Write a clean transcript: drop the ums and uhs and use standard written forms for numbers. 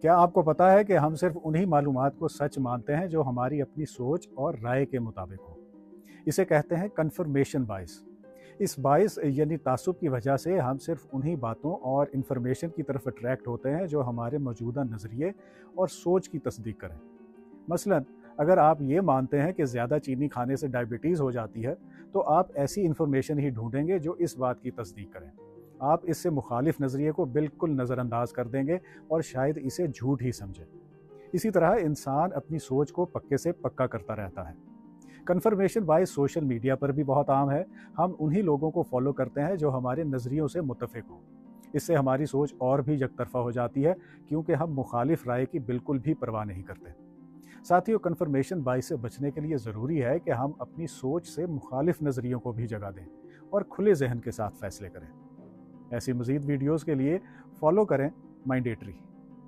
کیا آپ کو پتا ہے کہ ہم صرف انہی معلومات کو سچ مانتے ہیں جو ہماری اپنی سوچ اور رائے کے مطابق ہو؟ اسے کہتے ہیں کنفرمیشن بائس۔ اس باعث یعنی تعصب کی وجہ سے ہم صرف انہی باتوں اور انفارمیشن کی طرف اٹریکٹ ہوتے ہیں جو ہمارے موجودہ نظریے اور سوچ کی تصدیق کریں۔ مثلاً اگر آپ یہ مانتے ہیں کہ زیادہ چینی کھانے سے ڈائبٹیز ہو جاتی ہے تو آپ ایسی انفارمیشن ہی ڈھونڈیں گے جو اس بات کی تصدیق کریں۔ آپ اس سے مخالف نظریے کو بالکل نظر انداز کر دیں گے اور شاید اسے جھوٹ ہی سمجھیں۔ اسی طرح انسان اپنی سوچ کو پکے سے پکا کرتا رہتا ہے۔ کنفرمیشن بائس سوشل میڈیا پر بھی بہت عام ہے۔ ہم انہی لوگوں کو فالو کرتے ہیں جو ہمارے نظریوں سے متفق ہوں۔ اس سے ہماری سوچ اور بھی یک طرفہ ہو جاتی ہے کیونکہ ہم مخالف رائے کی بالکل بھی پرواہ نہیں کرتے۔ ساتھیوں، کنفرمیشن بائس سے بچنے کے لیے ضروری ہے کہ ہم اپنی سوچ سے مخالف نظریوں کو بھی جگہ دیں اور کھلے ذہن کے ساتھ فیصلے کریں۔ ایسی مزید ویڈیوز کے لیے فالو کریں مائنڈیٹری۔